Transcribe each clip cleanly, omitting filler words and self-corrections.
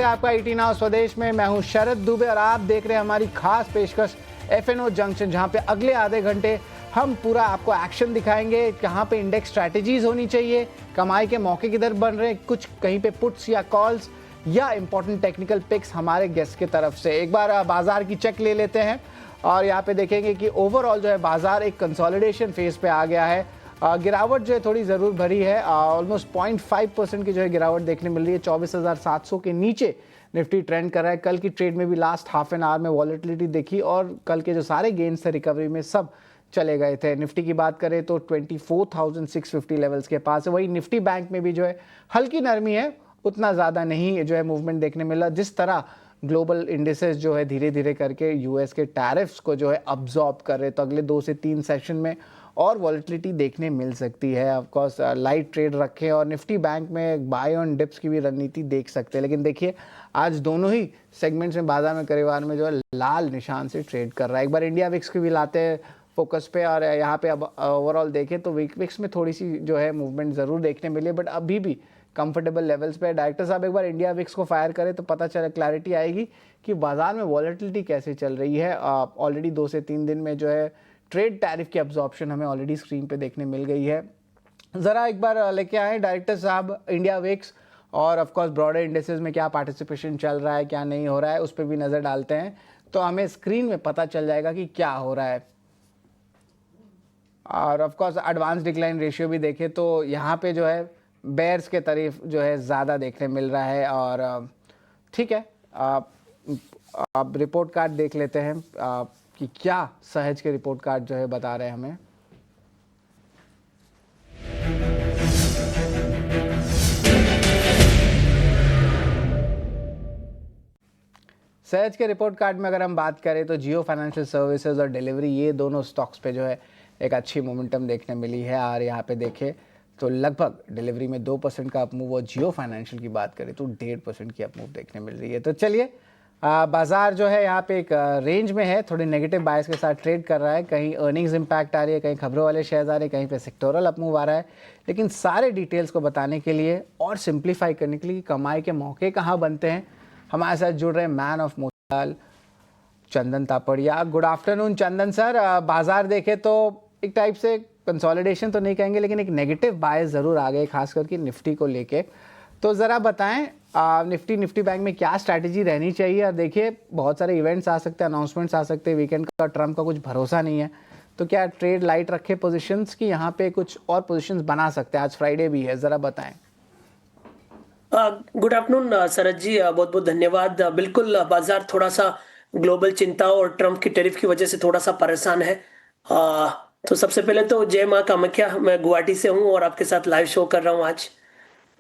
आपका ET now स्वदेश में मैं हूं शरद दुबे और आप देख रहे हैं हमारी खास पेशकश एफएनओ जंक्शन, जहां पे अगले आधे घंटे हम पूरा आपको एक्शन दिखाएंगे। कहां पे इंडेक्स स्ट्रैटेजीज होनी चाहिए, कमाई के मौके किधर बन रहे हैं, कुछ कहीं पे पुट्स या कॉल्स या इंपॉर्टेंट टेक्निकल पिक्स हमारे गेस्ट की तरफ से। एक बार बाजार की चेक ले लेते हैं और यहाँ पे देखेंगे कि ओवरऑल जो है बाजार एक कंसोलिडेशन फेज पे आ गया है। गिरावट जो है थोड़ी ज़रूर भरी है, ऑलमोस्ट 0.5% की जो है गिरावट देखने मिल रही है। 24,700 के नीचे निफ्टी ट्रेंड कर रहा है। कल की ट्रेड में भी लास्ट हाफ एन आवर में वॉलेटिलिटी देखी और कल के जो सारे गेन्स थे रिकवरी में सब चले गए थे। निफ्टी की बात करें तो 24,650 लेवल्स के पास है। वही निफ्टी बैंक में भी जो है हल्की नरमी है, उतना ज़्यादा नहीं जो है मूवमेंट देखने मिला। जिस तरह ग्लोबल इंडिसेस जो है धीरे धीरे करके यूएस के टैरिफ्स को जो है अब्जॉर्ब कर रहे, तो अगले 2 से 3 सेशन में और वॉलेटिलिटी देखने मिल सकती है। ऑफ कोर्स लाइट ट्रेड रखें और निफ्टी बैंक में बाय ऑन डिप्स की भी रणनीति देख सकते हैं। लेकिन देखिए आज दोनों ही सेगमेंट्स में बाजार में करीबार में जो है लाल निशान से ट्रेड कर रहा है। एक बार इंडिया विक्स की भी लाते हैं फोकस पे और यहाँ पे अब ओवरऑल देखें तो विक्स में थोड़ी सी जो है मूवमेंट ज़रूर देखने मिली, बट अभी भी कंफर्टेबल लेवल्स पे। डायरेक्टर साहब एक बार इंडिया विक्स को फायर करें तो पता चले, क्लैरिटी आएगी कि बाजार में वॉलेटिलिटी कैसे चल रही है। ऑलरेडी 2 से 3 दिन में जो है ट्रेड टैरिफ की अब्जॉर्प्शन हमें ऑलरेडी स्क्रीन पे देखने मिल गई है। ज़रा एक बार लेके आए डायरेक्टर साहब इंडिया विक्स और ऑफ कोर्स ब्रॉडर इंडेसेस में क्या पार्टिसिपेशन चल रहा है, क्या नहीं हो रहा है, उस पर भी नज़र डालते हैं तो हमें स्क्रीन में पता चल जाएगा कि क्या हो रहा है। और of course advance decline ratio भी देखें तो यहाँ पे जो है बेयर्स के तरफ जो है ज़्यादा देखने मिल रहा है। और ठीक है, आप रिपोर्ट कार्ड देख लेते हैं कि क्या सहज के रिपोर्ट कार्ड जो है बता रहे हैं हमें। सहज के रिपोर्ट कार्ड में अगर हम बात करें तो जियो फाइनेंशियल सर्विसेज और डिलीवरी, ये दोनों स्टॉक्स पे जो है एक अच्छी मोमेंटम देखने मिली है। और यहाँ पे देखें तो लगभग डिलीवरी में 2% का अपमूव और जियो फाइनेंशियल की बात करें तो 1.5% की अपमूव देखने मिल रही है। तो चलिए बाजार जो है यहाँ पे एक रेंज में है, थोड़ी नेगेटिव बायस के साथ ट्रेड कर रहा है। कहीं अर्निंग्स इंपैक्ट आ रही है, कहीं खबरों वाले शेयर्स आ रहे हैं, कहीं पे सेक्टोरल अपमूव आ रहा है। लेकिन सारे डिटेल्स को बताने के लिए और सिंप्लीफाई करने के लिए कमाई के मौके कहाँ बनते हैं, हमारे साथ जुड़ रहे हैं man of Motilal Chandan Tapadia. Good afternoon Chandan sir. बाजार देखे तो एक टाइप से कंसोलिडेशन तो नहीं कहेंगे लेकिन एक नेगेटिव बायस ज़रूर आ गए, खास करके निफ्टी को लेके। तो ज़रा बताएं निफ्टी बैंक में क्या स्ट्रैटेजी रहनी चाहिए। और देखिए बहुत सारे इवेंट्स आ सकते हैं, अनाउंसमेंट्स आ सकते हैं, वीकेंड का ट्रम्प का कुछ भरोसा नहीं है, तो क्या ट्रेड लाइट रखे पोजीशंस की यहाँ पे कुछ और पोजीशंस बना सकते हैं। आज फ्राइडे भी है, ज़रा बताएं। गुड आफ्टरनून शरद जी, बहुत बहुत धन्यवाद। बिल्कुल बाजार थोड़ा सा ग्लोबल चिंता और ट्रम्प की टैरिफ की वजह से थोड़ा सा परेशान है। तो सबसे पहले तो जय मां कामाख्या, मैं गुवाहाटी से हूं और आपके साथ लाइव शो कर रहा हूं आज।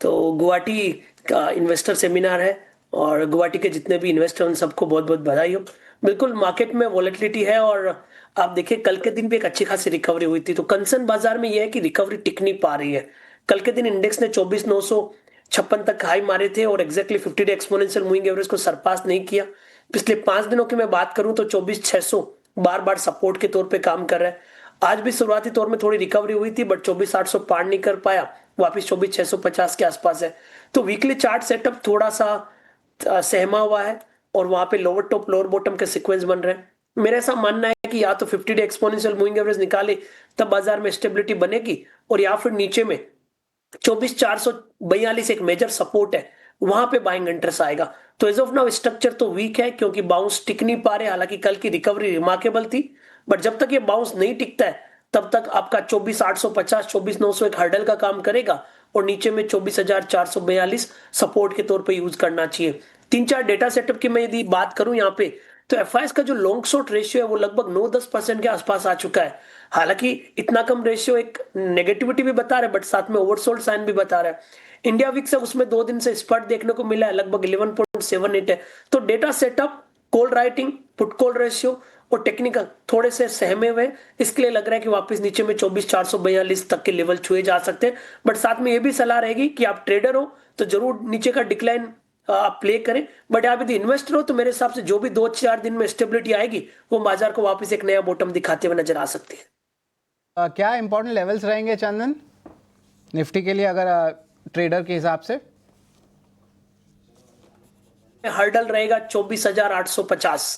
तो गुवाहाटी का इन्वेस्टर सेमिनार है और गुवाहाटी के जितने भी इन्वेस्टर उन सबको बहुत बहुत बधाई हो। बिल्कुल मार्केट में वॉलेटिलिटी है और आप देखिए कल के दिन भी एक अच्छी खासी रिकवरी हुई थी। तो कंसर्न बाजार में यह है कि रिकवरी टिक नहीं पा रही है। कल के दिन इंडेक्स ने 24,956 तक हाई मारे थे और exactly 50 day exponential moving average को सरपास नहीं किया। पिछले 5 दिनों की मैं बात करूं तो 24,600 बार बार सपोर्ट के तौर पे काम कर रहा है। आज भी शुरुआती तौर में थोड़ी रिकवरी हुई थी बट 24,800 पार नहीं कर पाया, वापिस 24,650 के आसपास है। तो वीकली चार्ट सेटअप थोड़ा सा सहमा हुआ है और वहां पे लोअर टॉप लोअर बॉटम के सीक्वेंस बन रहे हैं। मेरा ऐसा मानना है कि या तो 50 डे एक्सपोनेंशियल मूविंग एवरेज निकाले तब बाजार में स्टेबिलिटी बनेगी, और या फिर नीचे में 24,442 एक मेजर सपोर्ट है, वहां पे बाइंग इंटरेस्ट आएगा। तो एज ऑफ नाउ स्ट्रक्चर तो वीक है क्योंकि बाउंस टिक नहीं पा रहे। हालांकि कल की रिकवरी रिमार्केबल थी बट जब तक ये बाउंस नहीं टिकता है तब तक आपका 24,850 24,900 एक हर्डल का काम करेगा और नीचे में 24,442 सपोर्ट के तौर पे यूज करना चाहिए। 3-4 डेटा सेटअप की मैं यदि बात करूं यहाँ पे तो एफआईएस का जो लॉन्ग शॉर्ट रेशियो है वो लगभग 9-10% के आसपास आ चुका है। हालांकि इतना कम रेशियो एक नेगेटिविटी भी बता रहा है बट साथ में ओवरसोल्ड साइन भी बता रहा है। इंडिया विक्स है उसमें 2 दिन से स्पर्ट देखने को मिला है, लगभग 11.78 है। तो data setup, call writing, put call ratio और टेक्निकल थोड़े से सहमे हुए, इसके लिए लग रहा है कि वापस नीचे में 24,442 तक के लेवल छुए जा सकते हैं। बट साथ में ये भी सलाह रहेगी कि आप ट्रेडर हो तो जरूर नीचे का डिक्लाइन आप प्ले करें, बट आप यदि इन्वेस्टर हो तो मेरे हिसाब से जो भी 2-4 दिन में स्टेबिलिटी आएगी वो बाजार को वापस एक नया बॉटम दिखाते हुए नजर आ सकती है। क्या इंपॉर्टेंट लेवल्स रहेंगे चंदन निफ्टी के लिए अगर ट्रेडर के हिसाब से? हर्डल रहेगा 24,850।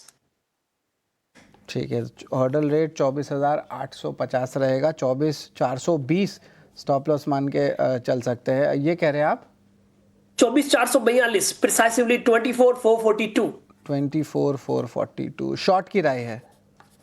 ठीक है, हर्डल रेट 24,850 रहेगा, 24,420 स्टॉप लॉस मान के चल सकते हैं, ये कह रहे हैं आप? 24,442 प्रिसाइसिवली 24,442। 24,442 शॉर्ट की राय है?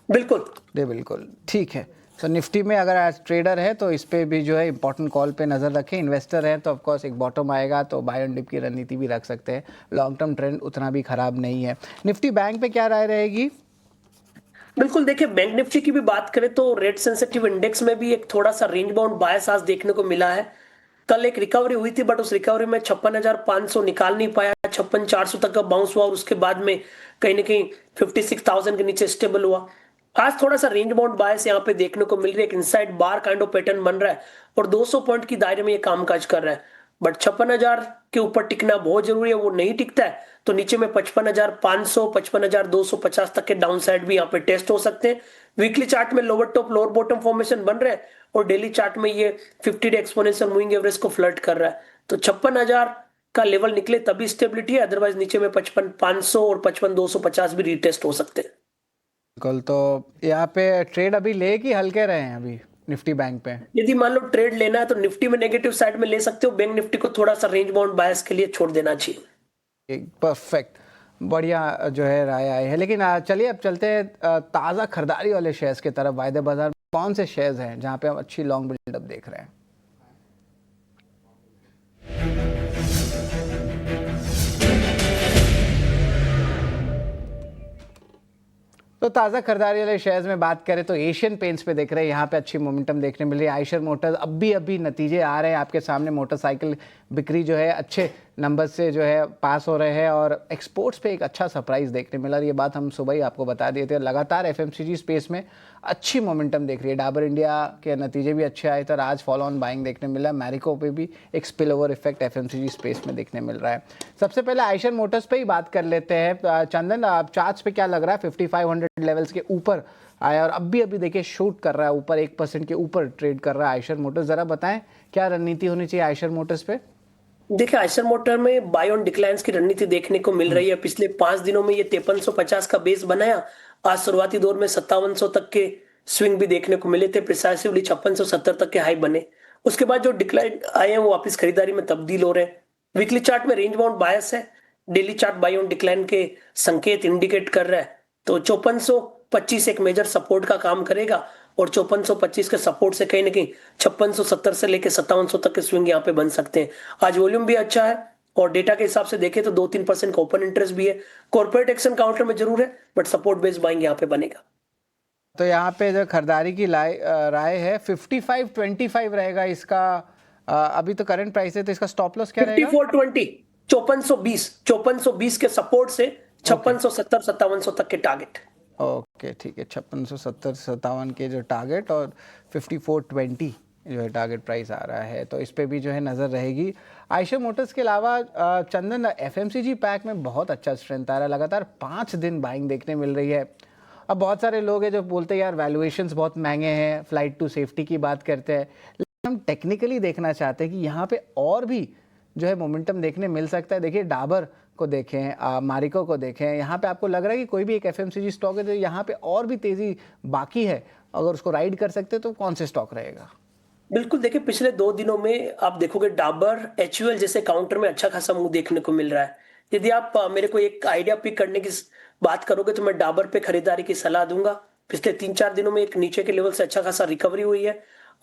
बिल्कुल जी बिल्कुल, ठीक है। तो निफ्टी में अगर आज ट्रेडर है तो इस पे भी जो है इंपॉर्टेंट कॉल पे नज़र रखें। इन्वेस्टर है तो ऑफकोर्स एक बॉटम आएगा तो बाय ऑन डिप की रणनीति भी रख सकते हैं। लॉन्ग टर्म ट्रेंड उतना भी खराब नहीं है। निफ्टी बैंक पे क्या राय रहेगी? बिल्कुल, देखिए बैंक निफ्टी की भी बात करें तो रेट सेंसिटिव इंडेक्स में भी एक थोड़ा सा रेंज बाउंड बायस आज देखने को मिला है। कल एक रिकवरी हुई थी बट उस रिकवरी में 56,500 निकाल नहीं पाया, 56,400 तक का बाउंस हुआ और उसके बाद में कहीं ना कहीं 56,000 के नीचे स्टेबल हुआ। आज थोड़ा सा रेंज बाउंड बायस यहाँ पे देखने को मिल रही है, एक inside bar kind of pattern बन रहा है और 200 पॉइंट की दायरे में ये कामकाज कर रहा है। बट 56,000 के ऊपर टिकना बहुत जरूरी है, वो नहीं टिकता है तो नीचे में 55,500 55,250 तक के डाउन साइड भी यहाँ पे टेस्ट हो सकते हैं। वीकली चार्ट में lower top lower bottom formation बन रहे हैं और डेली चार्ट में ये 50 डे एक्सपोनेंशियल मूविंग एवरेज को फ्लर्ट कर रहा है। तो 56,000 का लेवल निकले तभी स्टेबिलिटी है, अदरवाइज नीचे में 55,500 और 55,250 भी रीटेस्ट हो सकते हैं। बिल्कुल, तो यहाँ पे ट्रेड अभी ले कि हल्के रहे हैं अभी निफ्टी बैंक पे? यदि मान लो ट्रेड लेना है तो निफ्टी में नेगेटिव साइड में ले सकते हो, बैंक निफ्टी को थोड़ा सा रेंज बाउंड बायस के लिए छोड़ देना चाहिए। परफेक्ट, बढ़िया जो है राय आई है। लेकिन चलिए अब चलते हैं ताज़ा खरीदारी वाले शेयर्स की तरफ। वायदे बाजार में कौन से शेयर्स हैं जहाँ पे हम अच्छी लॉन्ग बिल्डअप देख रहे हैं? तो ताज़ा खरीदारी वाले शेयर्स में बात करें तो एशियन पेंट्स पे देख रहे हैं, यहाँ पे अच्छी मोमेंटम देखने मिल रही है। आयशर मोटर्स अभी नतीजे आ रहे हैं आपके सामने, मोटरसाइकिल बिक्री जो है अच्छे नंबर से जो है पास हो रहे हैं और एक्सपोर्ट्स पे एक अच्छा सरप्राइज देखने मिला। ये बात हम सुबह ही आपको बता दिए थे। लगातार एफएमसीजी स्पेस में अच्छी मोमेंटम देख रही है। डाबर इंडिया के नतीजे भी अच्छे आए थे और आज फॉलो ऑन बाइंग देखने मिला। मैरिको पे भी एक spill over effect FMCG space में देखने मिल रहा है। सबसे पहले आयशर मोटर्स पे ही बात कर लेते हैं। चंदन, आप चार्ट्स पे क्या लग रहा है? 5500 लेवल्स के ऊपर आया और अभी देखिए शूट कर रहा है ऊपर, 1% के ऊपर ट्रेड कर रहा है आयशर मोटर्स। जरा बताएं क्या रणनीति होनी चाहिए आयशर मोटर्स पे? देखिए आयशर मोटर में बाय ऑन डिक्लाइंस की रणनीति देखने को मिल रही है। पिछले 5 दिनों में ये 5350 का बेस बनाया। आज शुरुआती दौर में 5700 तक के स्विंग भी देखने को मिले थे, प्रिसाइसिवली 5670 तक के हाई बने। उसके बाद जो डिक्लाइन आए हैं वो वापस खरीदारी में तब्दील हो रहे हैं। वीकली चार्ट में रेंज बाउंड बायस है, daily chart by on decline के संकेत इंडिकेट कर रहा है। तो 5425 एक मेजर सपोर्ट का काम करेगा और 5425 के सपोर्ट से कहीं ना कहीं 5670 से लेकर 5700 तक के स्विंग यहाँ पे बन सकते हैं। आज वॉल्यूम भी अच्छा है और डेटा के हिसाब से देखें तो 2-3% का ओपन इंटरेस्ट भी है। कॉर्पोरेट एक्शन काउंटर में जरूर है बट सपोर्ट बेस्ड बाइंग यहाँ पे बनेगा। तो यहाँ पे जो खरीदारी की राय है 5525 रहेगा इसका। अभी तो करंट प्राइस है तो इसका स्टॉप लॉस क्या रहेगा? 5420, 5420 के सपोर्ट से 5670 5700 तक के टारगेट। ओके ठीक है, 5670-57 के जो टारगेट और 5420 जो है टारगेट प्राइस आ रहा है, तो इस पे भी जो है नज़र रहेगी। आयशर मोटर्स के अलावा चंदन, एफएमसीजी पैक में बहुत अच्छा स्ट्रेंथ आ रहा है, लगातार 5 दिन बाइंग देखने मिल रही है। अब बहुत सारे लोग हैं जो बोलते हैं यार वैल्यूएशंस बहुत महंगे हैं, फ्लाइट टू सेफ्टी की बात करते हैं, लेकिन हम टेक्निकली देखना चाहते हैं कि यहाँ पे और भी जो है मोमेंटम देखने मिल सकता है। देखिए डाबर को देखें, मारिको को देखें, यहाँ पे आपको लग रहा है कि कोई भी एक एफएमसीजी स्टॉक है जो यहाँ पे और भी तेजी बाकी है, अगर उसको राइड कर सकते हैं तो कौन से स्टॉक रहेगा? बिल्कुल, देखिए पिछले 2 दिनों में आप देखोगे डाबर एचयूएल जैसे काउंटर में अच्छा खासा मूव देखने को मिल रहा है। यदि आप मेरे को एक आइडिया पिक करने की बात करोगे तो मैं डाबर पे खरीदारी की सलाह दूंगा। पिछले 3-4 दिनों में एक नीचे के लेवल से अच्छा खासा रिकवरी हुई है।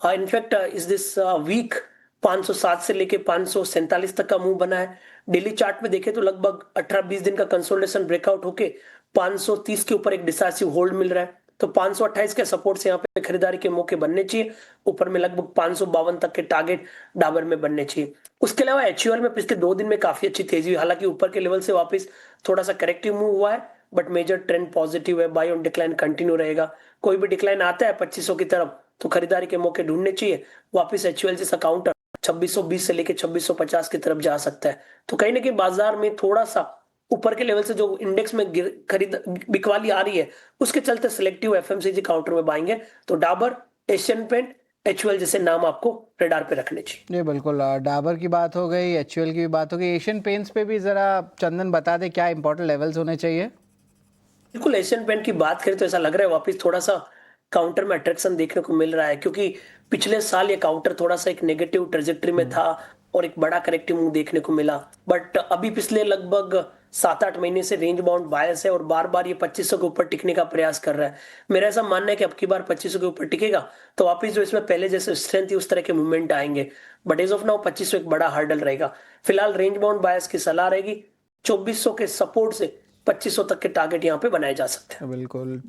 इनफैक्ट इस दिस वीक 507 से लेके 547 तक का मूव बना है। डेली चार्ट में देखें तो लगभग 18-20 दिन का कंसोलिडेशन ब्रेकआउट होके 530 के ऊपर एक डिसाइसिव होल्ड मिल रहा है। तो 528 के सपोर्ट से यहाँ पे खरीदारी के मौके बनने चाहिए। ऊपर में लगभग 552 तक के टारगेट डाबर में बनने चाहिए। उसके अलावा एचयूएल में पिछले 2 दिन में काफी अच्छी तेजी हुई, हालांकि ऊपर के लेवल से वापस थोड़ा सा करेक्टिव मूव हुआ है बट मेजर ट्रेंड पॉजिटिव है। बाय ऑन डिक्लाइन कंटिन्यू रहेगा। कोई भी डिक्लाइन आता है 2500 की तरफ तो खरीदारी के मौके ढूंढने चाहिए। वापस एचयूएल जैसा काउंटर 2620 से लेके 2650 की तरफ जा सकता है। तो कहीं ना कहीं बाजार में थोड़ा सा ऊपर के लेवल से जो इंडेक्स में खरीद बिकवाली आ रही है उसके चलते सिलेक्टिव एफएमसीजी काउंटर में बाएंगे। तो डाबर, एशियन पेंट, HUL जैसे नाम आपको रडार पे रखने चाहिए। जी बिल्कुल, डाबर की बात हो गई, HUL की भी बात हो गई, एशियन पेंट्स पे भी ज़रा चंदन बता दे क्या इंपॉर्टेंट लेवल्स होने चाहिए। बिल्कुल, एशियन पेंट की बात करें तो ऐसा लग रहा है वापस थोड़ा सा काउंटर में अट्रैक्शन देखने को मिल रहा है, क्योंकि पिछले साल ये काउंटर थोड़ा सा एक नेगेटिव ट्रेजेक्टरी में था और एक बड़ा करेक्टिव मूव देखने को मिला। बट अभी पिछले लगभग 7-8 महीने से रेंज बाउंड बायस है और बार बार ये 2500 के ऊपर टिकने का प्रयास कर रहा है। मेरा ऐसा मानना है कि अब की बार 2500 के ऊपर टिकेगा तो वापस जो इसमें पहले जैसे स्ट्रेंथ थी उस तरह के मूवमेंट आएंगे। बट एज ऑफ नाउ 2500 एक बड़ा हर्डल रहेगा। फिलहाल रेंज बाउंड बायस की सलाह रहेगी। 2400 के सपोर्ट से 2500 तक के टारगेट यहाँ पे बनाए जा सकते हैं। बिल्कुल,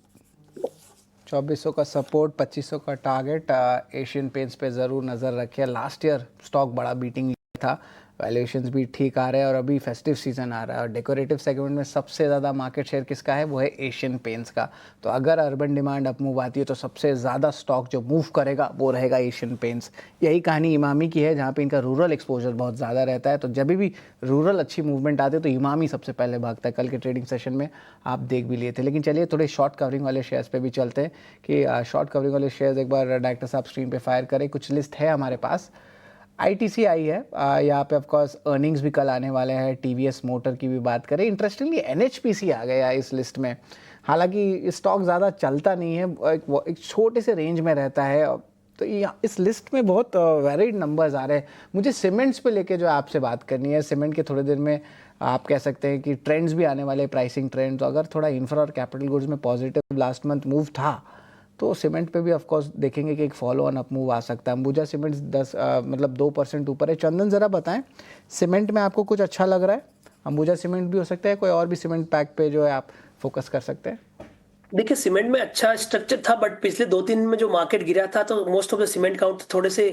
2400 का सपोर्ट, 2500 का टारगेट। एशियन पेंट्स पे ज़रूर नज़र रखिए। लास्ट ईयर स्टॉक बड़ा बीटिंग था, वैल्यूएशंस भी ठीक आ रहे हैं और अभी फेस्टिव सीजन आ रहा है और डेकोरेटिव सेगमेंट में सबसे ज़्यादा मार्केट शेयर किसका है, वो है एशियन पेंट्स का। तो अगर अर्बन डिमांड अप मूव आती है तो सबसे ज़्यादा स्टॉक जो मूव करेगा वो रहेगा एशियन पेंट्स। यही कहानी इमामी की है, जहाँ पे इनका रूरल एक्सपोजर बहुत ज़्यादा रहता है, तो जब भी रूरल अच्छी मूवमेंट आती है तो इमामी सबसे पहले भागता है। कल के ट्रेडिंग सेशन में आप देख भी लिए थे। लेकिन चलिए थोड़े शॉर्ट कवरिंग वाले शेयर्स पे भी चलते हैं कि शॉर्ट कवरिंग वाले शेयर्स एक बार डायरेक्टर साहब स्क्रीन पे फायर करें। कुछ लिस्ट है हमारे पास। ITC आई है, यहाँ पे ऑफकोर्स अर्निंग्स भी कल आने वाले हैं। TVS मोटर की भी बात करें, इंटरेस्टिंगली NHPC आ गया इस लिस्ट में। हालांकि स्टॉक ज़्यादा चलता नहीं है, एक छोटे से रेंज में रहता है, तो इस लिस्ट में बहुत वेरिड नंबर्स आ रहे हैं। मुझे सीमेंट्स पे लेके जो आपसे बात करनी है, सीमेंट के थोड़ी देर में आप कह सकते हैं कि ट्रेंड्स भी आने वाले, प्राइसिंग ट्रेंड। तो अगर थोड़ा इंफ्रा और कैपिटल गुड्स में पॉजिटिव लास्ट मंथ मूव था तो सीमेंट पे भी ऑफ कोर्स देखेंगे कि एक फॉलो ऑन अप मूव आ सकता है। अंबुजा सीमेंट्स 2% ऊपर है। चंदन ज़रा बताएं, सीमेंट में आपको कुछ अच्छा लग रहा है? अंबुजा सीमेंट भी हो सकता है, कोई और भी सीमेंट पैक पे जो है आप फोकस कर सकते हैं? देखिए, सीमेंट में अच्छा स्ट्रक्चर था, बट पिछले 2-3 दिन में जो मार्केट गिरा था तो most of the cement count थोड़े से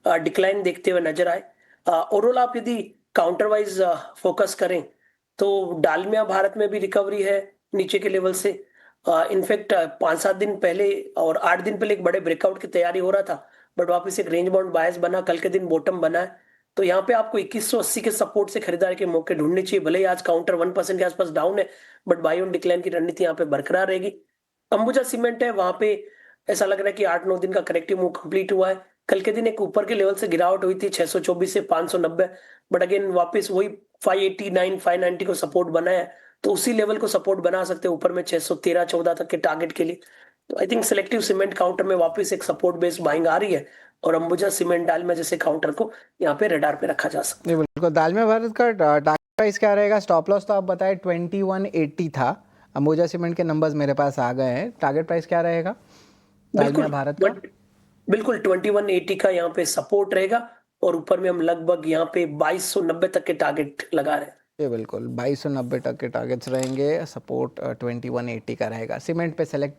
डिक्लाइन देखते हुए नजर आए। ओवरऑल आप यदि काउंटर वाइज फोकस करें तो डालमिया भारत में भी रिकवरी है नीचे के लेवल से। इनफैक्ट 5-7 दिन पहले और 8 दिन पहले एक बड़े ब्रेकआउट की तैयारी हो रहा था, बट वापस एक रेंज बाउंड बायस बना, कल के दिन बॉटम बना है। तो यहाँ पे आपको 2180 के सपोर्ट से खरीदारी के मौके ढूंढने चाहिए। भले ही आज काउंटर 1% के आसपास डाउन है, बट बाई ऑन डिक्लाइन की रणनीति यहाँ पे बरकरार रहेगी। अंबुजा सीमेंट है, वहां पे ऐसा लग रहा है कि 8-9 दिन का करेक्टिव मूव कंप्लीट हुआ है। कल के दिन एक ऊपर के लेवल से गिरावट हुई थी 624 से 590, बट अगेन वापस वही 589 590 को सपोर्ट बनाया है, तो उसी लेवल को सपोर्ट बना सकते हैं ऊपर में 613-14 तक के टारगेट के लिए। तो I think selective cement counter में वापस एक सपोर्ट बेस्ड बाइंग आ रही है और अंबुजा सीमेंट डाल में जैसे काउंटर को यहाँ पे रडार पे रखा जा सकता है। नहीं बिल्कुल, दालमिया भारत का टारगेट प्राइस क्या रहेगा? स्टॉप लॉस तो आप बताए 2180 था। अंबुजा सीमेंट के नंबर्स मेरे पास आ गए हैं। टारगेट प्राइस क्या रहेगा दालमिया भारत का? बिल्कुल 2180 का यहाँ पे सपोर्ट रहेगा और ऊपर में हम लगभग यहाँ पे 2290 तक के टारगेट लगा रहे हैं। ये बिल्कुल 2290 तक के टारगेट्स रहेंगे। सपोर्ट 2180 का रहेगा। सीमेंट पे सेलेक्ट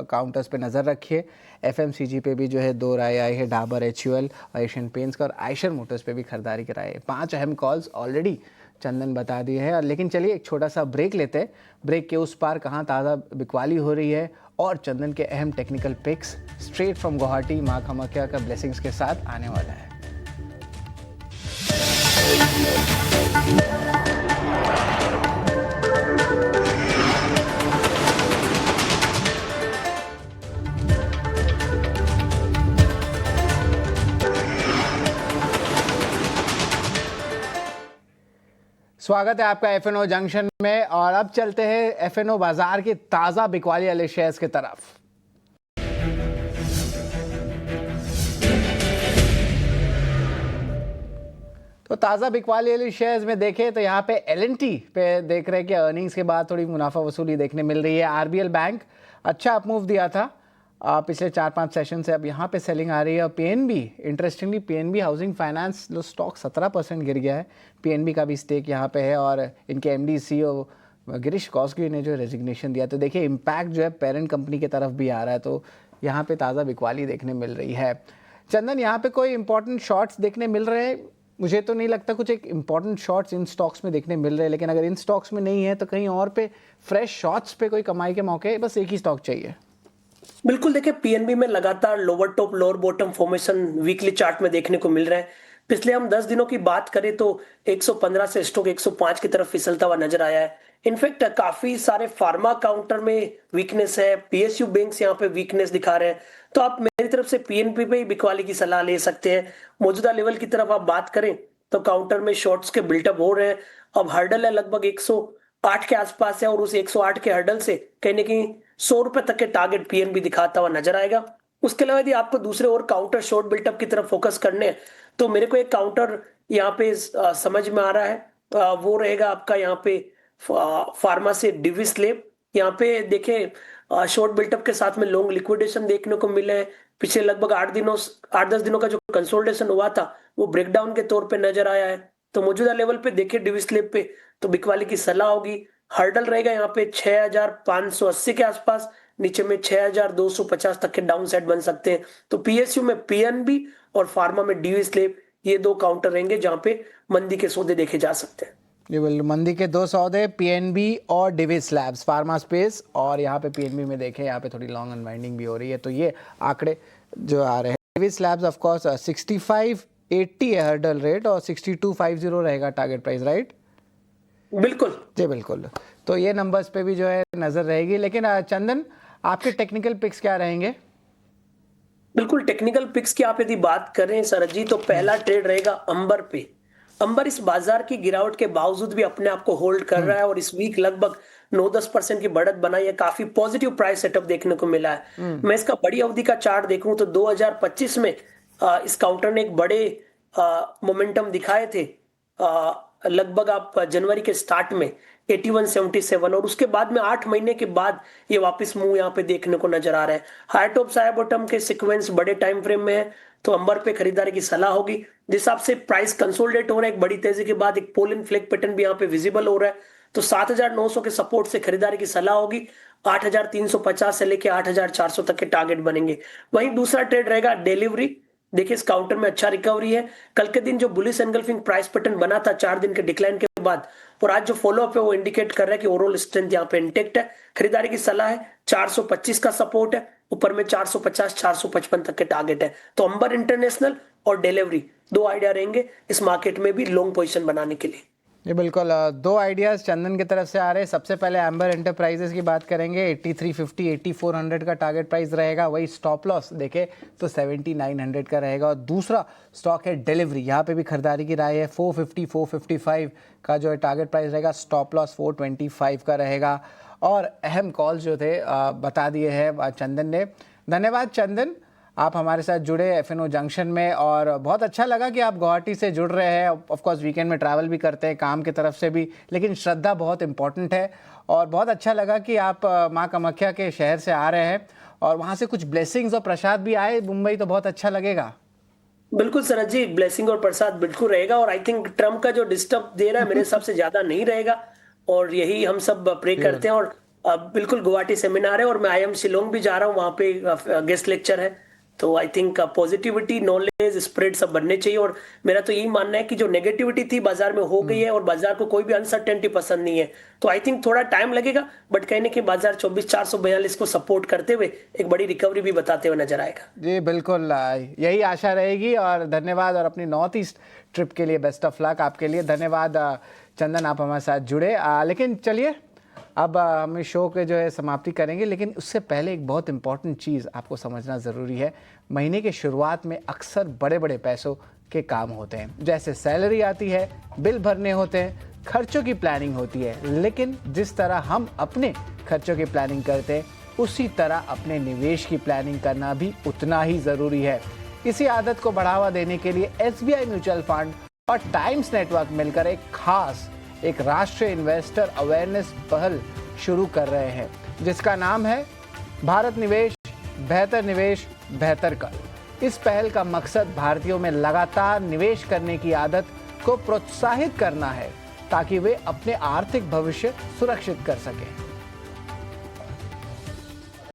काउंटर्स पे नज़र रखिए। FMCG पे भी जो है 2 राय आई है, डाबर, HUL, एशियन पेंट्स का और आयशर मोटर्स पे भी खरीदारी कराई है। 5 अहम कॉल्स ऑलरेडी चंदन बता दिए हैं। लेकिन चलिए एक छोटा सा ब्रेक लेते हैं। ब्रेक के उस पार कहाँ ताज़ा बिकवाली हो रही है और चंदन के अहम technical pics straight from Guwahati माँ कामाख्या का ब्लेसिंग्स के साथ आने वाला है। स्वागत है आपका FNO जंक्शन में और अब चलते हैं FNO बाजार के ताज़ा बिकवाली वाले शेयर्स की तरफ। तो ताज़ा बिकवाली वाले शेयर्स में देखें तो यहाँ पे L&T पे देख रहे हैं कि अर्निंग्स के बाद थोड़ी मुनाफा वसूली देखने मिल रही है। RBL बैंक अच्छा अपमूव दिया था पिछले 4-5 सेशन से, अब यहाँ पे सेलिंग आ रही है। और PNB, interestingly PNB housing finance जो स्टॉक 17% गिर गया है। PNB का भी स्टेक यहाँ पे है और इनके MD CEO गिरीश कौशगी ने जो रेजिग्नेशन दिया, तो देखिए इम्पैक्ट जो है पेरेंट कंपनी की तरफ भी आ रहा है। तो यहाँ पे ताज़ा बिकवाली देखने मिल रही है। चंदन, यहाँ पे कोई इंपॉर्टेंट शॉर्ट्स देखने मिल रहे हैं? मुझे तो नहीं लगता कुछ एक इंपॉर्टेंट शॉर्ट्स इन स्टॉक्स में देखने मिल रहे हैं, लेकिन अगर इन स्टॉक्स में नहीं है तो कहीं और पे फ्रेश शॉर्ट्स पे कोई कमाई के मौके, बस एक ही स्टॉक चाहिए। बिल्कुल, देखिए PNB में लगातार lower top lower bottom formation weekly chart में देखने को मिल रहा है। पिछले हम 10 दिनों की बात करें तो 115 से स्टॉक 105 की तरफ फिसलता हुआ नजर आया है। इनफैक्ट काफी सारे फार्मा काउंटर में वीकनेस है, पीएसयू बैंक्स यहाँ पे वीकनेस दिखा रहे हैं। तो आप मेरी तरफ से पीएनपी पे ही बिकवाली की सलाह ले सकते हैं। मौजूदा लेवल की तरफ आप बात करें तो काउंटर में शॉर्ट्स के बिल्टअप हो रहे हैं। अब हर्डल है लगभग 108 के आसपास है और उस 108 के हर्डल से कहीं ना कहीं 100 रुपए तक के टारगेट पीएनबी दिखाता हुआ नजर आएगा। उसके अलावा यदि आपको दूसरे और काउंटर शॉर्ट बिल्टअप की तरफ फोकस करने हैं तो मेरे को एक काउंटर यहाँ पे समझ में आ रहा है। वो रहेगा आपका यहाँ पे फार्मा से डिविस लेब। यहाँ पे देखें शॉर्ट बिल्टअप के साथ में लॉन्ग लिक्विडेशन देखने को मिले हैं। पिछले लगभग 8-10 दिनों का जो कंसोलिडेशन हुआ था वो ब्रेकडाउन के तौर पे नजर आया है। तो मौजूदा लेवल पे देखिए डिविस लेब पे तो बिकवाली की सलाह होगी। हर्डल रहेगा यहाँ पे 6580 के आसपास, नीचे में 6250 तक के डाउन साइड बन सकते हैं। तो पीएसयू में पीएनबी और फार्मा में डिविस लेब, ये दो काउंटर रहेंगे जहां पे मंदी के सौदे देखे जा सकते हैं। जी बिल्कुल, मंदी के दो सौदे पीएनबी और डिविस लैब्स, फार्मा स्पेस, और यहाँ पे पीएनबी में देखें यहाँ पे थोड़ी लॉन्ग अनवाइंडिंग भी हो रही है। तो ये आंकड़े जो आ रहे हैं, डिविस लैब्स ऑफ कोर्स 6580 है हर्डल रेट और 6250 रहेगा टारगेट प्राइस, राइट? बिल्कुल जी बिल्कुल। तो ये नंबर्स पे भी जो है नजर रहेगी। लेकिन चंदन, आपके टेक्निकल पिक्स क्या रहेंगे? बिल्कुल, टेक्निकल पिक्स की आप यदि बात करें शरद जी तो पहला ट्रेड रहेगा अंबर पे। अंबर इस बाजार की गिरावट के बावजूद भी अपने आप को होल्ड कर रहा है और इस वीक लगभग 9-10% की बढ़त बनाई है। काफी पॉजिटिव प्राइस सेटअप देखने को मिला है। मैं इसका बड़ी अवधि का चार्ट देखूं तो 2025 में इस काउंटर ने एक बड़े मोमेंटम दिखाए थे। लगभग आप जनवरी के स्टार्ट में 8177 और उसके बाद में 8 महीने के बाद ये वापस मूव यहाँ पे देखने को नजर आ रहा है। हाई टॉप साया बॉटम के सीक्वेंस बड़े टाइम फ्रेम में है तो अंबर पे खरीदारी की सलाह होगी। जिस हिसाब से प्राइस कंसोलिडेट हो रहा है एक बड़ी तेजी के बाद, एक पोल इन फ्लेक पैटर्न भी यहाँ पे विजिबल हो रहा है, तो 7900 के सपोर्ट से खरीदारी की सलाह होगी। 8350 से लेके 8400 तक के टारगेट बनेंगे। वहीं दूसरा ट्रेड रहेगा डिलीवरी। देखिए इस काउंटर में अच्छा रिकवरी है। कल के दिन जो बुलिश एंगल्फिंग प्राइस पैटर्न बना था 4 दिन के डिक्लाइन के बाद, और आज जो फॉलो अप है वो इंडिकेट कर रहा है कि ओवरऑल स्ट्रेंथ यहाँ पे इंटेक्ट है। खरीदारी की सलाह है। 425 का सपोर्ट है, ऊपर में 450 455 तक के टारगेट है। तो अंबर इंटरनेशनल और डिलीवरी दो आइडिया रहेंगे इस मार्केट में भी लॉन्ग पोजीशन बनाने के लिए। ये बिल्कुल दो आइडियाज़ चंदन की तरफ से आ रहे हैं। सबसे पहले एम्बर एंटरप्राइजेस की बात करेंगे। 8350 8400 का टारगेट प्राइस रहेगा। वही स्टॉप लॉस देखे तो 7900 का रहेगा। और दूसरा स्टॉक है डिलीवरी, यहाँ पे भी खरीदारी की राय है। 450 455 का जो है टारगेट प्राइस रहेगा। स्टॉप लॉस 425 का रहेगा। और अहम कॉल जो थे बता दिए हैं चंदन ने। धन्यवाद चंदन, आप हमारे साथ जुड़े एफएनओ जंक्शन में, और बहुत अच्छा लगा कि आप गुवाहाटी से जुड़ रहे हैं। ऑफ कोर्स वीकेंड में ट्रैवल भी करते हैं काम की तरफ से भी, लेकिन श्रद्धा बहुत इंपॉर्टेंट है। और बहुत अच्छा लगा कि आप माँ कामाख्या के शहर से आ रहे हैं और वहाँ से कुछ ब्लेसिंग्स और प्रसाद भी आए मुंबई, तो बहुत अच्छा लगेगा। बिल्कुल सरज जी, ब्लेसिंग और प्रसाद बिल्कुल रहेगा। और आई थिंक ट्रम्प का जो डिस्टर्ब दे रहा है मेरे हिसाब से ज्यादा नहीं रहेगा, और यही हम सब प्रे करते हैं। और बिल्कुल गुवाहाटी सेमिनार है और मैं आईएम शिलोंग भी जा रहा हूँ, वहाँ पे गेस्ट लेक्चर है। तो I think positivity, knowledge spread सब बनने चाहिए। और मेरा तो यही मानना है कि जो नेगेटिविटी थी बाजार में हो गई है और बाजार को कोई भी अनसर्टेनिटी पसंद नहीं है। तो आई थिंक थोड़ा टाइम लगेगा, बट कहने के बाजार 24442 को सपोर्ट करते हुए एक बड़ी रिकवरी भी बताते हुए नजर आएगा। जी बिल्कुल, यही आशा रहेगी। और धन्यवाद, और अपनी नॉर्थ ईस्ट ट्रिप के लिए बेस्ट ऑफ लक आपके लिए। धन्यवाद चंदन, आप हमारे साथ जुड़े। लेकिन चलिए अब हम इस शो के जो है समाप्ति करेंगे, लेकिन उससे पहले एक बहुत इंपॉर्टेंट चीज़ आपको समझना ज़रूरी है। महीने के शुरुआत में अक्सर बड़े बड़े पैसों के काम होते हैं, जैसे सैलरी आती है, बिल भरने होते हैं, खर्चों की प्लानिंग होती है। लेकिन जिस तरह हम अपने खर्चों की प्लानिंग करते हैं, उसी तरह अपने निवेश की प्लानिंग करना भी उतना ही ज़रूरी है। इसी आदत को बढ़ावा देने के लिए एसबीआई म्यूचुअल फंड और टाइम्स नेटवर्क मिलकर एक राष्ट्रीय इन्वेस्टर अवेयरनेस पहल शुरू कर रहे हैं, जिसका नाम है भारत निवेश, बेहतर कल। इस पहल का मकसद भारतीयों में लगातार निवेश करने की आदत को प्रोत्साहित करना है, ताकि वे अपने आर्थिक भविष्य सुरक्षित कर सकें।